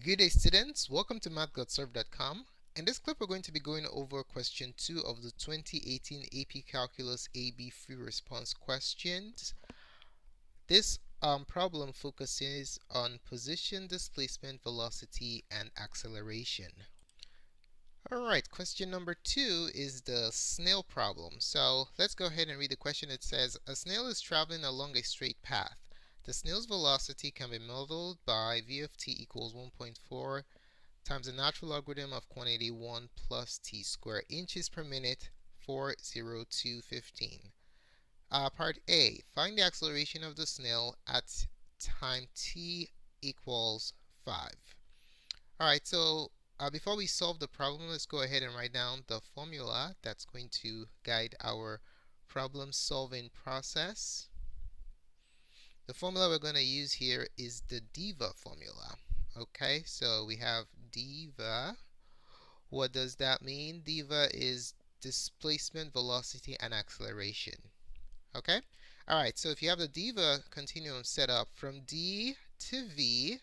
Good day, students. Welcome to math.serve.com. In this clip, we're going to be going over question 2 of the 2018 AP Calculus AB free response questions. This problem focuses on position, displacement, velocity, and acceleration. Alright, question number 2 is the snail problem. So let's go ahead and read the question. It says, a snail is traveling along a straight path. The snail's velocity can be modeled by v of t equals 1.4 times the natural logarithm of quantity 1 plus t squared inches per minute for 0 to 15. Part A, find the acceleration of the snail at time t equals 5. Alright, so before we solve the problem, let's go ahead and write down the formula that's going to guide our problem solving process. The formula we're going to use here is the DIVA formula. Okay, so we have DIVA. What does that mean? DIVA is displacement, velocity, and acceleration. Okay? Alright, so if you have the DIVA continuum set up, from D to V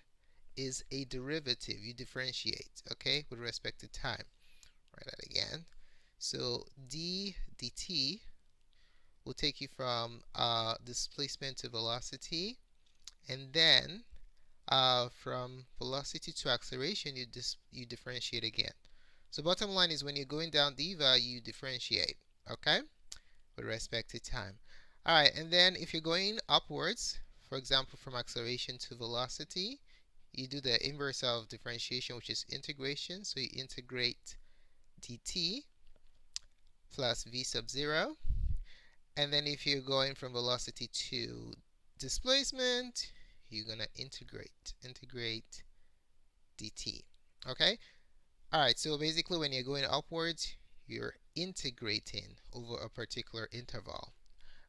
is a derivative. You differentiate, okay, with respect to time. Write that again. So d dt will take you from displacement to velocity, and then from velocity to acceleration, you differentiate again. So bottom line is when you're going down DIVA, you differentiate, okay, with respect to time. Alright, and then if you're going upwards, for example, from acceleration to velocity, you do the inverse of differentiation, which is integration. So you integrate dt plus v sub 0. And then if you're going from velocity to displacement, you're going to integrate dt. Okay? Alright, so basically when you're going upwards, you're integrating over a particular interval.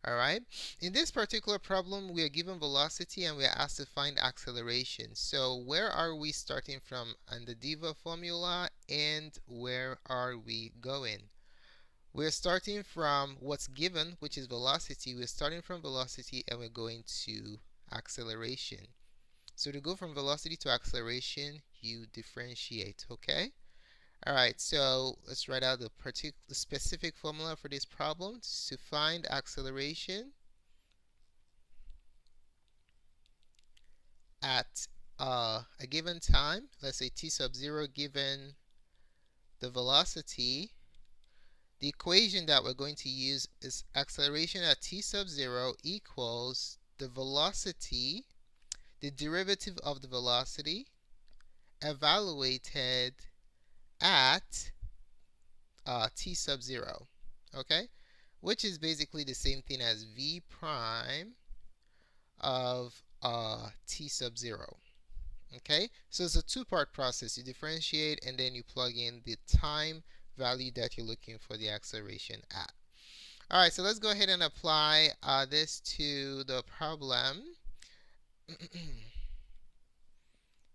Alright, in this particular problem, we are given velocity and we are asked to find acceleration. So where are we starting from on the DIVA formula, and where are we going? We're starting from what's given, which is velocity. We're starting from velocity and we're going to acceleration. So to go from velocity to acceleration, you differentiate, okay? Alright, so let's write out the specific formula for this problem. To find acceleration at a given time, let's say t sub 0 given the velocity, the equation that we're going to use is acceleration at t sub 0 equals the velocity, the derivative of the velocity, evaluated at t sub 0, okay, which is basically the same thing as v prime of t sub 0. Okay, so it's a two-part process. You differentiate and then you plug in the time value that you're looking for the acceleration at. Alright, so let's go ahead and apply this to the problem.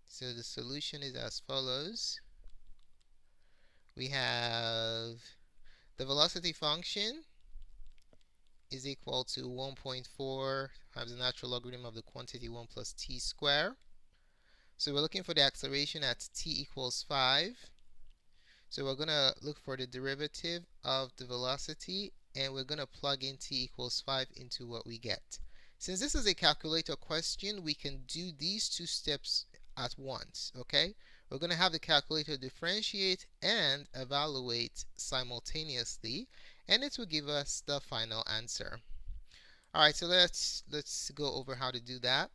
So the solution is as follows. We have the velocity function is equal to 1.4 times the natural logarithm of the quantity 1 plus t squared. So we're looking for the acceleration at t equals 5. So we're going to look for the derivative of the velocity, and we're going to plug in t equals 5 into what we get. Since this is a calculator question, we can do these two steps at once, okay? We're going to have the calculator differentiate and evaluate simultaneously, and it will give us the final answer. Alright, so let's go over how to do that.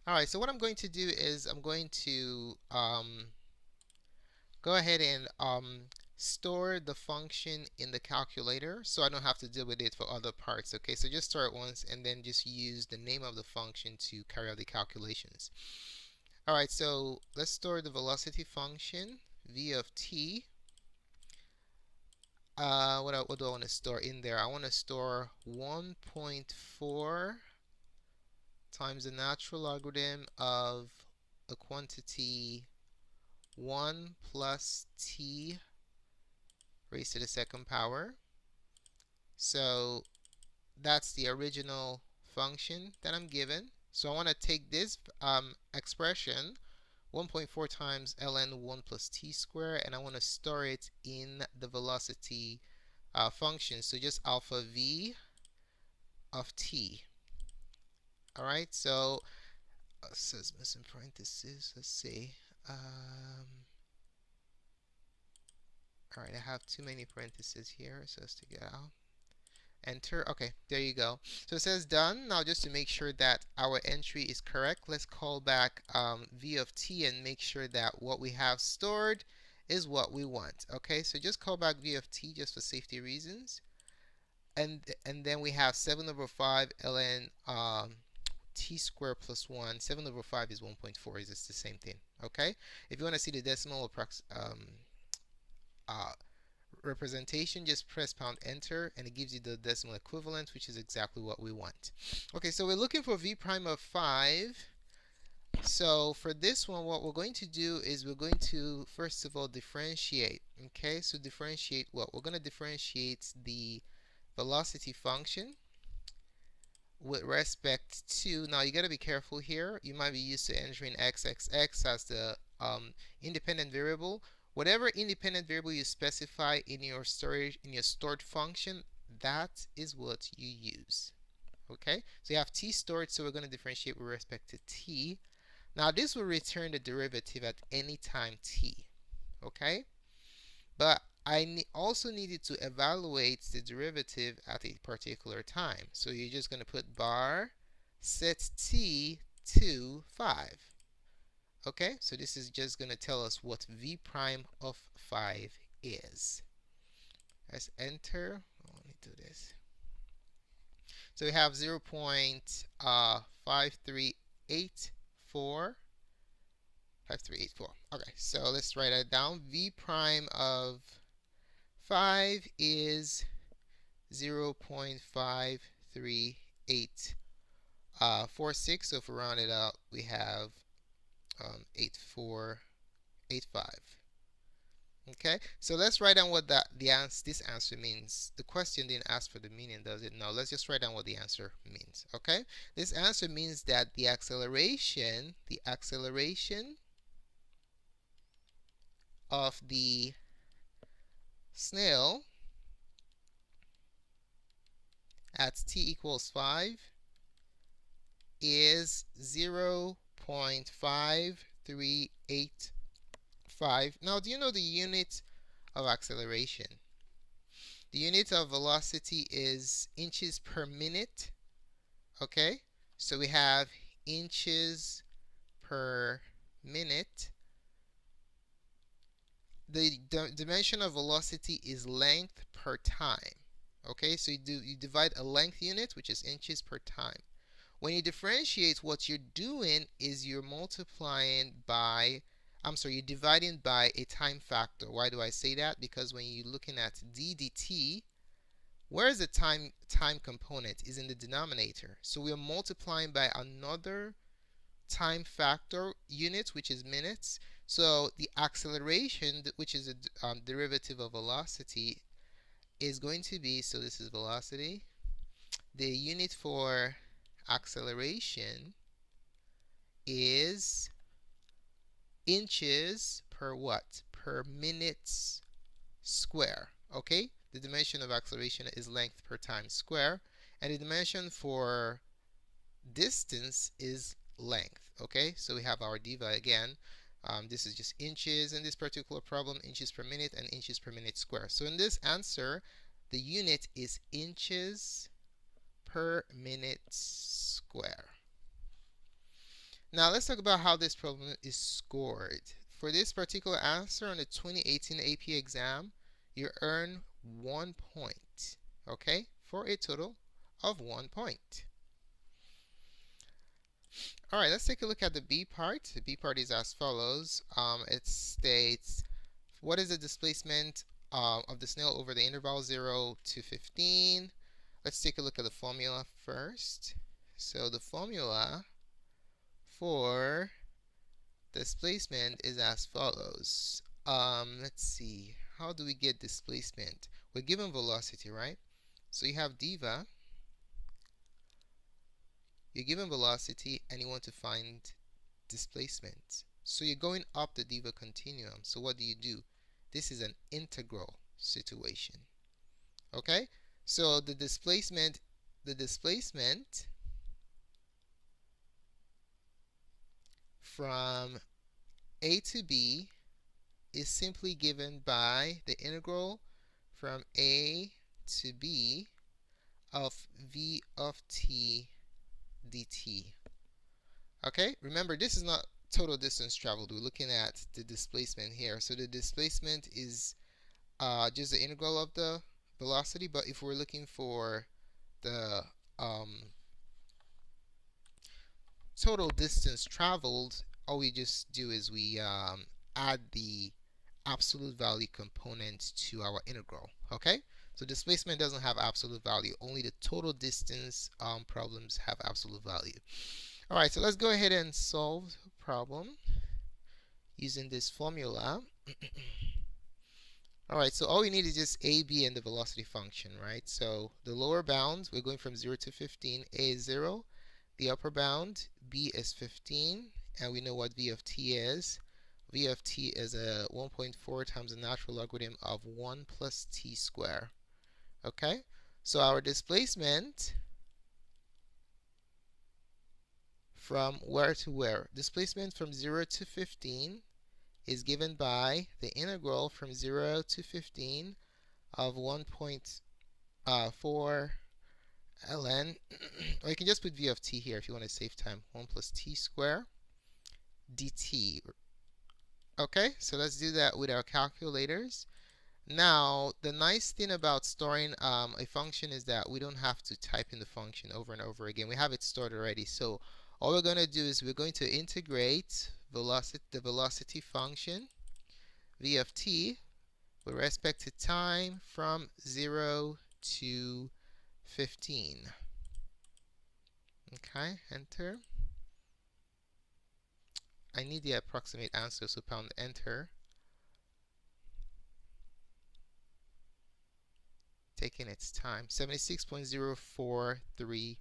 Alright, so what I'm going to do is I'm going to go ahead and store the function in the calculator so I don't have to deal with it for other parts. Okay, so just store it once and then just use the name of the function to carry out the calculations. Alright, so let's store the velocity function, v of t. What do I want to store in there? I want to store 1.4 times the natural logarithm of a quantity 1 plus t raised to the second power. So that's the original function that I'm given. So I want to take this expression, 1.4 times ln 1 plus t squared, and I want to store it in the velocity function. So just alpha v of t. Alright, so says missing parentheses. Let's see. Alright, I have too many parentheses here, so let's take it out. Enter. Okay, there you go. So it says done. Now just to make sure that our entry is correct, let's call back v of t and make sure that what we have stored is what we want. Okay, so just call back v of t just for safety reasons. And then we have 7 over 5 ln t squared plus 1. 7 over 5 is 1.4. It's the same thing. Okay, if you want to see the decimal representation, just press pound enter and it gives you the decimal equivalent, which is exactly what we want. Okay, so we're looking for v prime of 5. So for this one, what we're going to do is we're going to first of all differentiate. Okay, so differentiate what? We're going to differentiate the velocity function with respect to, now you got to be careful here. You might be used to entering x as the independent variable. Whatever independent variable you specify in your stored function, that is what you use. Okay, so you have t stored, so we're going to differentiate with respect to t. Now this will return the derivative at any time t. Okay, but I also needed to evaluate the derivative at a particular time. So you're just going to put bar set t to 5. Okay, so this is just going to tell us what v prime of 5 is. Let's enter. Oh, let me do this. So we have 0.5384. 5384. Okay, so let's write that down. V prime of 5 is 0.53846. So if we round it out, we have 8485. Okay, so let's write down what this answer means. The question didn't ask for the meaning, does it? No, let's just write down what the answer means. Okay, this answer means that the acceleration of the snail at t equals 5 is 0.5385. Now, do you know the unit of acceleration? The unit of velocity is inches per minute. Okay, so we have inches per minute. The dimension of velocity is length per time. Okay, so you divide a length unit, which is inches per time. When you differentiate, what you're doing is you're dividing by a time factor. Why do I say that? Because when you're looking at d dt, where is the time component? Is in the denominator. So we are multiplying by another time factor unit, which is minutes. So the acceleration, which is a derivative of velocity, is going to be, so this is velocity. The unit for acceleration is inches per what? Per minutes square. Okay? The dimension of acceleration is length per time square, and the dimension for distance is length. Okay? So we have our DIVA again. This is just inches in this particular problem, inches per minute and inches per minute square. So in this answer, the unit is inches per minute square. Now let's talk about how this problem is scored. For this particular answer on the 2018 AP exam, you earn 1 point, okay, for a total of 1 point. All right, let's take a look at the B part. The B part is as follows. It states, what is the displacement of the snail over the interval 0 to 15? Let's take a look at the formula first. So the formula for Displacement is as follows. Let's see. How do we get displacement? We're given velocity, right? So you have DIVA. You're given velocity and you want to find displacement. So you're going up the DIVA continuum. So what do? This is an integral situation. Okay? So the displacement from A to B is simply given by the integral from A to B of v of t dt. Okay, remember this is not total distance traveled. We're looking at the displacement here. So the displacement is just the integral of the velocity, but if we're looking for the total distance traveled, all we just do is we add the absolute value component to our integral. Okay, so displacement doesn't have absolute value, only the total distance problems have absolute value. Alright, so let's go ahead and solve the problem using this formula. Alright, so all we need is just a, b, and the velocity function, right? So the lower bound, we're going from 0 to 15. A is 0. The upper bound, b is 15. And we know what v of t is. V of t is a 1.4 times the natural logarithm of 1 plus t squared. Okay? So our displacement from where to where? Displacement from 0 to 15 is given by the integral from 0 to 15 of 1.4 ln, or you can just put v of t here if you want to save time, 1 plus t squared dt. Okay, so let's do that with our calculators. Now, the nice thing about storing a function is that we don't have to type in the function over and over again. We have it stored already. So all we're going to do is we're going to integrate the velocity function, v of t, with respect to time from 0 to 15. Okay, enter. I need the approximate answer, so pound enter. Taking its time, 76.0431.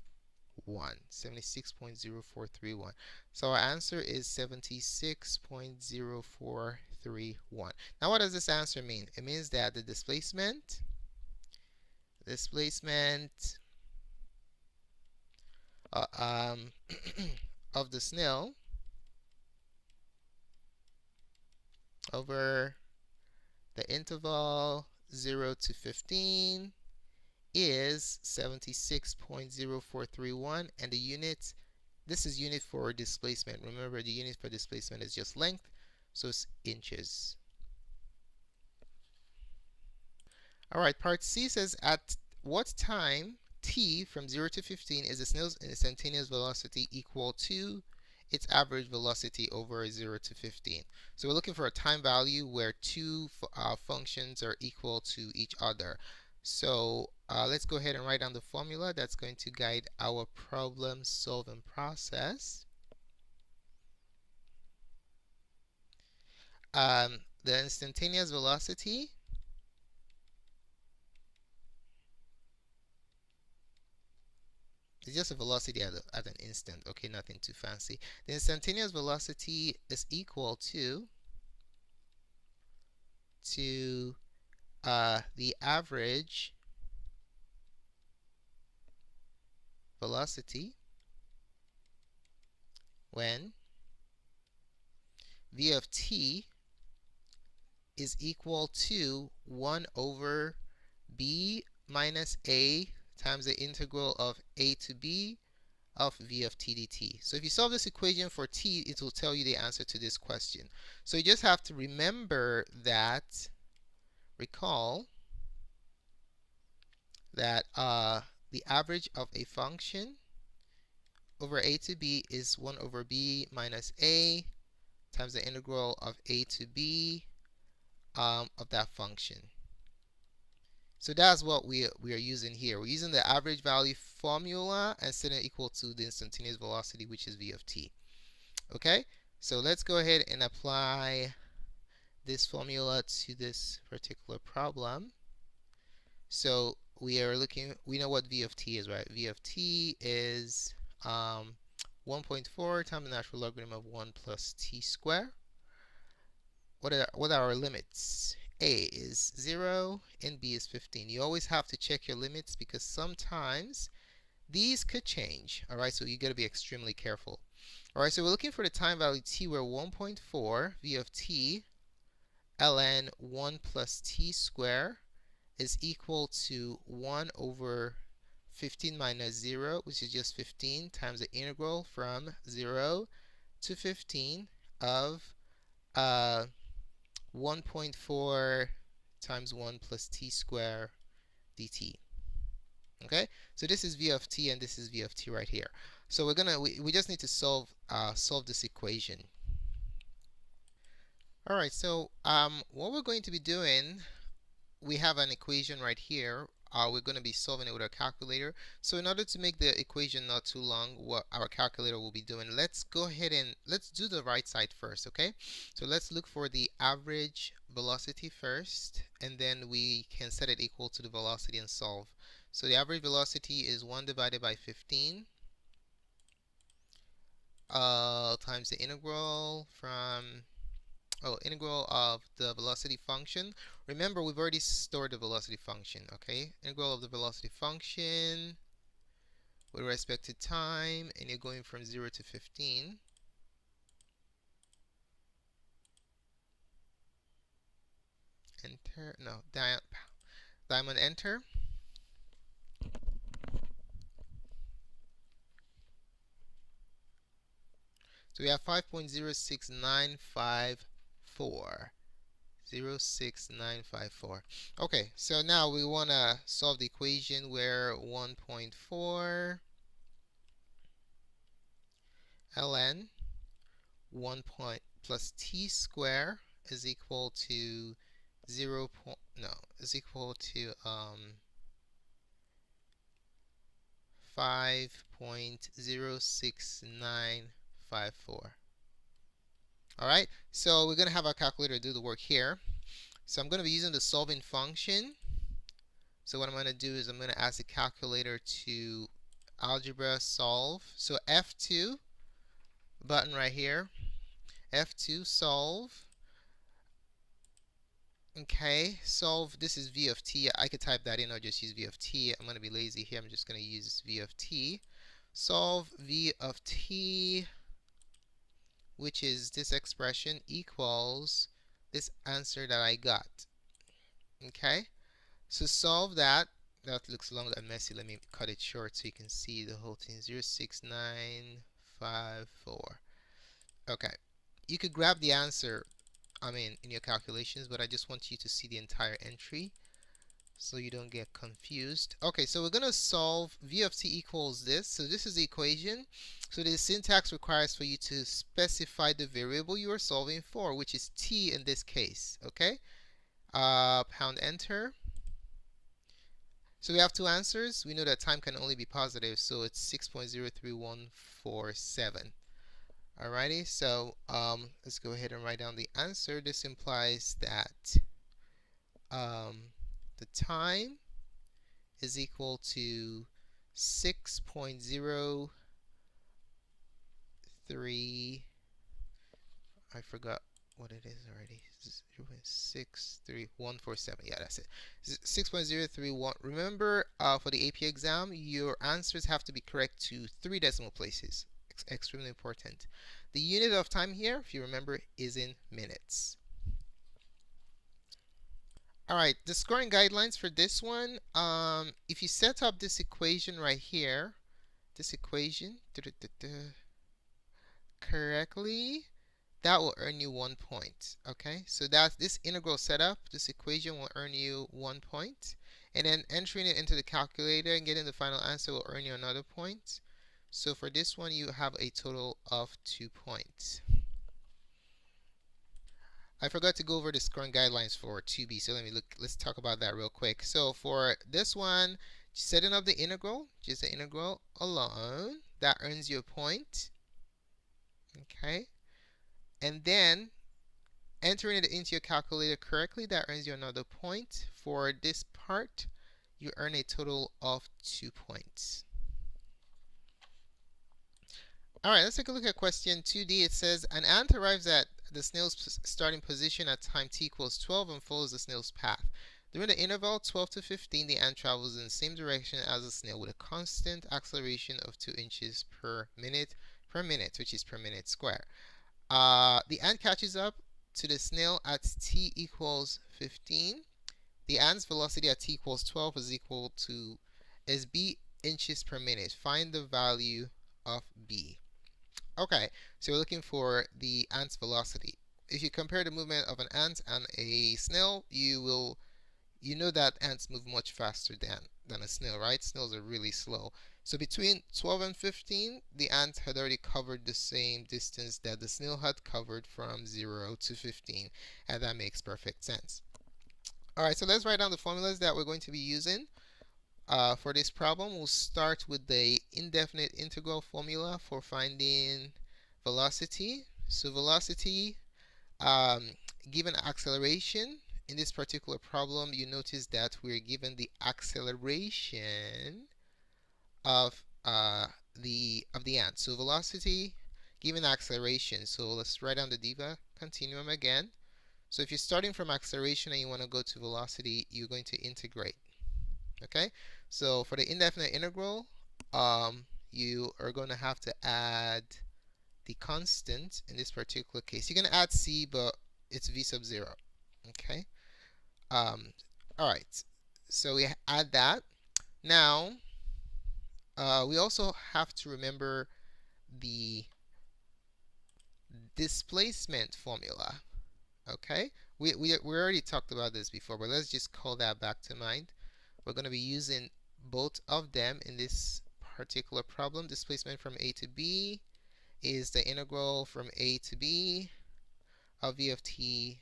76.0431. So our answer is 76.0431. Now what does this answer mean? It means that the displacement of the snail over the interval 0 to 15 is 76.0431, and the unit, this is unit for displacement. Remember, the unit for displacement is just length, so it's inches. Alright, part C says at what time t from 0 to 15 is the snail's instantaneous velocity equal to its average velocity over 0 to 15. So we're looking for a time value where two functions are equal to each other. So let's go ahead and write down the formula that's going to guide our problem solving process. The instantaneous velocity is just a velocity at an instant. Okay, nothing too fancy. The instantaneous velocity is equal to the average velocity when v of t is equal to 1 over b minus a times the integral of a to b of v of t dt. So if you solve this equation for t, it will tell you the answer to this question. So you just have to remember that, recall that the average of a function over a to b is 1 over b minus a times the integral of a to b of that function. So that's what we are using here. We're using the average value formula and setting it equal to the instantaneous velocity, which is v of t. Okay? So let's go ahead and apply this formula to this particular problem. So we know what v of t is, right? V of t is 1.4 times the natural logarithm of 1 plus t squared. What are our limits? A is 0 and B is 15. You always have to check your limits because sometimes these could change. Alright, so you got to be extremely careful. Alright, so we're looking for the time value t where 1.4 v of t ln 1 plus t squared is equal to 1 over 15 minus 0, which is just 15, times the integral from 0 to 15 of 1.4 times 1 plus t squared dt. Okay, so this is v of t and this is v of t right here. So we just need to solve this equation. All right, so what we're going to be doing, we have an equation right here. We're going to be solving it with our calculator. So in order to make the equation not too long, what our calculator will be doing, let's go ahead and let's do the right side first, okay? So let's look for the average velocity first, and then we can set it equal to the velocity and solve. So the average velocity is 1 divided by 15 times the integral from integral of the velocity function. Remember, we've already stored the velocity function, okay? Integral of the velocity function with respect to time, and you're going from 0 to 15. Enter, no, diamond enter. So we have 5.06954. 06954. Okay, so now we want to solve the equation where 1.4 ln 1 plus t squared is equal to 0. Is equal to 5.06954. Alright, so we're going to have our calculator do the work here. So I'm going to be using the solving function. So what I'm going to do is I'm going to ask the calculator to algebra solve. So F2 button right here. F2 solve. Okay, solve. This is v of t. I could type that in or just use v of t. I'm going to be lazy here. I'm just going to use v of t. Solve v of t, which is this expression, equals this answer that I got. Okay, so solve that. That looks long and messy. Let me cut it short so you can see the whole thing. 06954. Okay, you could grab the answer, in your calculations, but I just want you to see the entire entry so you don't get confused. Okay, so we're going to solve v of t equals this. So this is the equation. So the syntax requires for you to specify the variable you are solving for, which is t in this case. Okay, pound enter. So we have two answers. We know that time can only be positive, so it's 6.03147. Alrighty, so let's go ahead and write down the answer. This implies that the time is equal to 6.03. I forgot what it is already. 63147. Yeah, that's it. 6.031. Remember, for the AP exam, your answers have to be correct to 3 decimal places. Extremely important. The unit of time here, if you remember, is in minutes. Alright, the scoring guidelines for this one, if you set up this equation right here, this equation correctly, that will earn you 1 point. Okay, so that's this integral setup. This equation will earn you 1 point, and then entering it into the calculator and getting the final answer will earn you another point. So for this one, you have a total of 2 points. I forgot to go over the scoring guidelines for 2B, so let's talk about that real quick. So for this one, setting up the integral, just the integral alone, that earns you a point. Okay. and then entering it into your calculator correctly, that earns you another point. For this part, you earn a total of 2 points. All right, let's take a look at question 2D. It says, an ant arrives at the snail's starting position at time t equals 12 and follows the snail's path. During the interval 12 to 15, the ant travels in the same direction as the snail with a constant acceleration of 2 inches per minute, which is per minute square. The ant catches up to the snail at t equals 15. The ant's velocity at t equals 12 is equal to b inches per minute. Find the value of b. Okay, so we're looking for the ant's velocity. If you compare the movement of an ant and a snail, you know that ants move much faster than a snail, right? Snails are really slow. So between 12 and 15, the ant had already covered the same distance that the snail had covered from 0 to 15, and that makes perfect sense. All right, so let's write down the formulas that we're going to be using. For this problem, we'll start with the indefinite integral formula for finding velocity. So velocity, given acceleration, in this particular problem, you notice that we're given the acceleration of the ant. So velocity given acceleration. So let's write down the DIVA continuum again. So if you're starting from acceleration and you want to go to velocity, you're going to integrate. Okay, so for the indefinite integral, you are going to have to add the constant in this particular case. You're going to add c, but it's v sub 0. Okay, all right, so we add that. Now, we also have to remember the displacement formula. Okay, we already talked about this before, but let's just call that back to mind. We're going to be using both of them in this particular problem. Displacement from a to b is the integral from a to b of v of t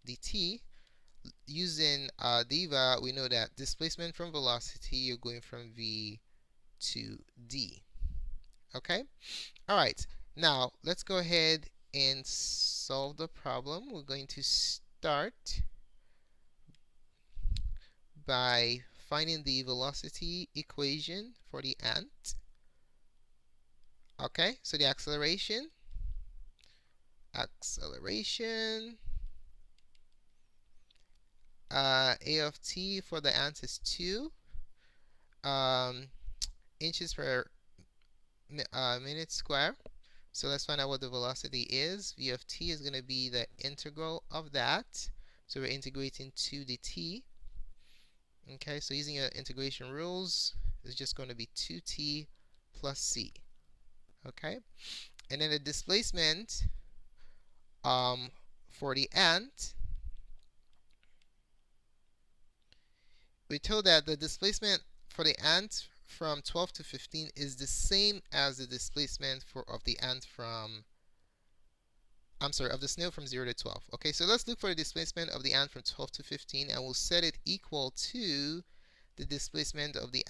dt. Using DIVA, we know that displacement from velocity, you're going from v to d. Okay? All right. Now, let's go ahead and solve the problem. We're going to start by finding the velocity equation for the ant. Okay, so the acceleration a of t for the ant is 2 inches per minute square. So let's find out what the velocity is. V of t is going to be the integral of that. So we're integrating 2 dt. Okay, so using your integration rules, it's just going to be 2t plus c. Okay, and then the displacement for the ant, we told that the displacement for the ant from 12 to 15 is the same as the displacement of the ant from, of the snail from 0 to 12. Okay, so let's look for the displacement of the ant from 12 to 15, and we'll set it equal to the displacement of the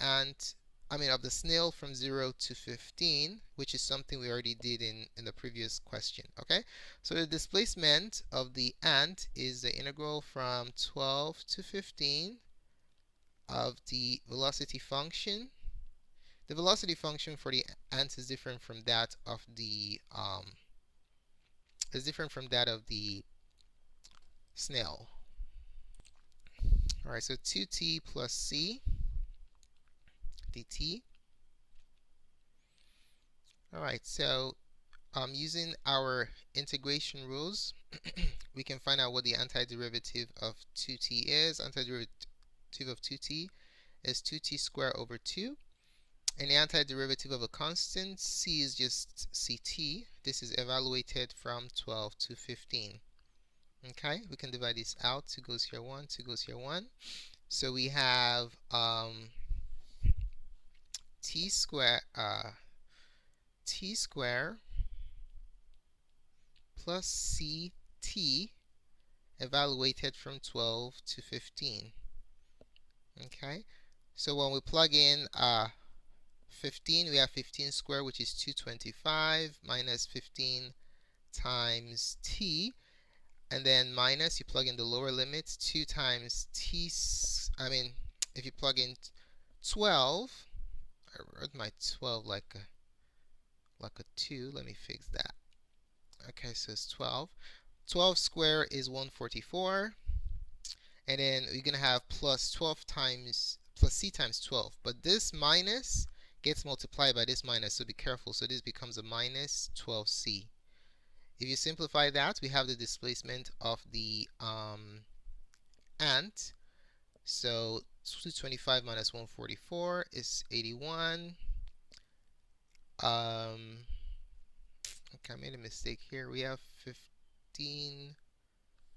of the snail from 0 to 15, which is something we already did in the previous question. Okay, so the displacement of the ant is the integral from 12 to 15 of the velocity function. The velocity function for the ant is different from that of the snail. All right, so 2t plus c dt. All right, so using our integration rules, we can find out what the antiderivative of 2t is. Antiderivative of 2t is 2t squared over 2. And the antiderivative of a constant, c is just ct. This is evaluated from 12 to 15. Okay, we can divide this out. 2 goes here 1, 2 goes here 1. So we have t squared plus ct evaluated from 12 to 15. Okay, so when we plug in 15, we have 15 squared, which is 225, minus 15 times t, and then minus, you plug in the lower limits, 2 times t, if you plug in 12, I wrote my 12 like a 2, let me fix that. Okay, so it's 12. 12 squared is 144, and then you're going to have plus 12 times, plus c times 12, but this minus gets multiplied by this minus, so be careful. So this becomes a minus 12c. If you simplify that, we have the displacement of the ant. So 225 minus 144 is 81. Okay, I made a mistake here. We have 15c.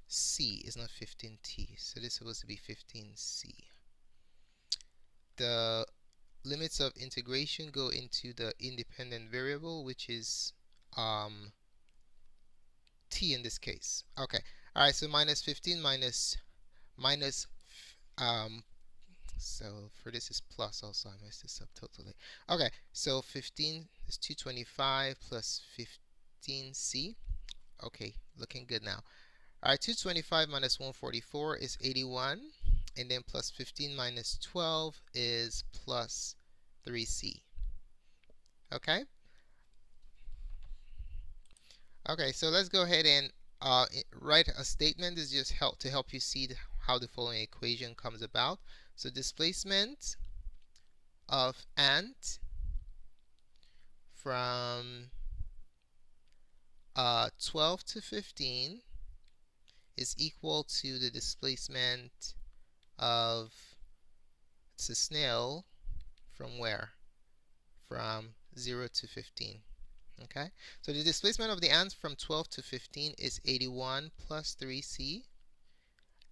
It's not 15t. So this is supposed to be 15c. The limits of integration go into the independent variable, which is t in this case. Okay. All right. So minus 15 minus so for this is plus also. I messed this up totally. Okay. So 15 is 225 plus 15c. Okay. Looking good now. All right. 225 minus 144 is 81. And then plus 15 minus 12 is plus 3c. Okay? Okay, so let's go ahead and write a statement. This is just to help you see how the following equation comes about. So displacement of ant from 12 to 15 is equal to the displacement of the snail from where? From 0 to 15. Okay, so the displacement of the ants from 12 to 15 is 81 plus 3c,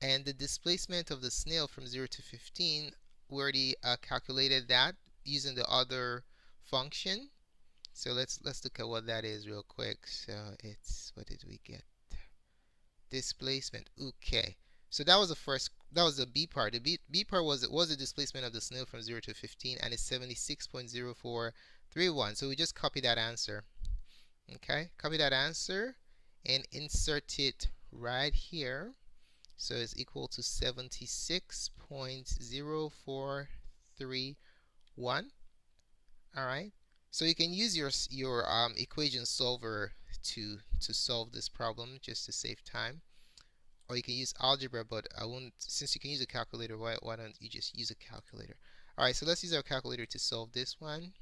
and the displacement of the snail from 0 to 15, we already calculated that using the other function. So let's look at what that is real quick. So it's, what did we get? Displacement. Okay, so that was the B part. The B part was the displacement of the snail from 0 to 15, and it's 76.0431. So we just copy that answer. Okay, copy that answer and insert it right here. So it's equal to 76.0431. All right. So you can use your equation solver to solve this problem just to save time, or you can use algebra. But I won't, since you can use a calculator. Why don't you just use a calculator? All right. So let's use our calculator to solve this one.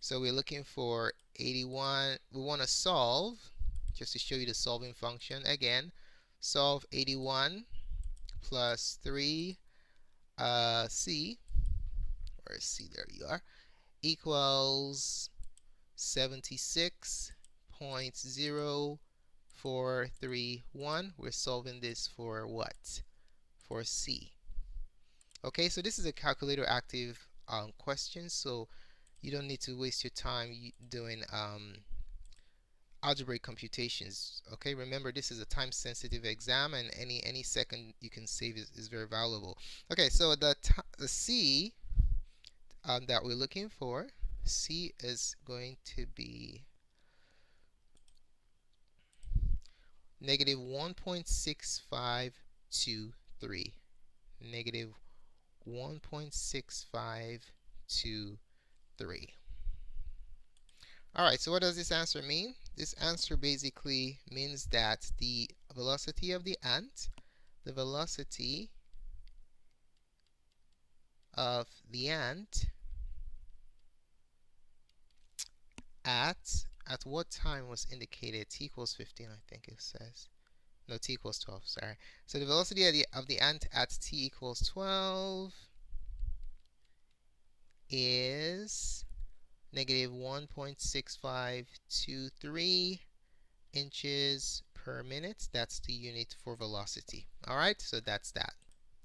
So we're looking for 81. We want to solve, just to show you the solving function again, solve 81 plus 3 c, or c, there you are, equals 76.0431. We're solving this for what? For c. Okay, so this is a calculator active question, so you don't need to waste your time doing algebraic computations. Okay, remember this is a time-sensitive exam, and any second you can save is very valuable. Okay, so the C that we're looking for, C is going to be negative 1.6523. Negative 1.6523. Alright, so what does this answer mean? This answer basically means that the velocity of the ant, at what time was indicated? T equals 15, I think it says. No, t equals 12, sorry. So the velocity of the ant at t equals 12 is negative 1.6523 inches per minute. That's the unit for velocity. Alright, so that's that.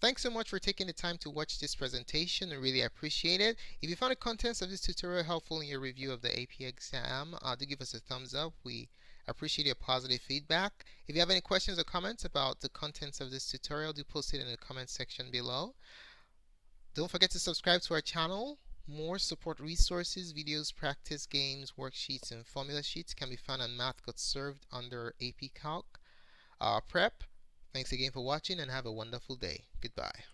Thanks so much for taking the time to watch this presentation. I really appreciate it. If you found the contents of this tutorial helpful in your review of the AP exam, do give us a thumbs up. We appreciate your positive feedback. If you have any questions or comments about the contents of this tutorial, do post it in the comment section below. Don't forget to subscribe to our channel More support resources, videos, practice games, worksheets, and formula sheets can be found on Math Got Served under AP Calc Prep. Thanks again for watching and have a wonderful day. Goodbye.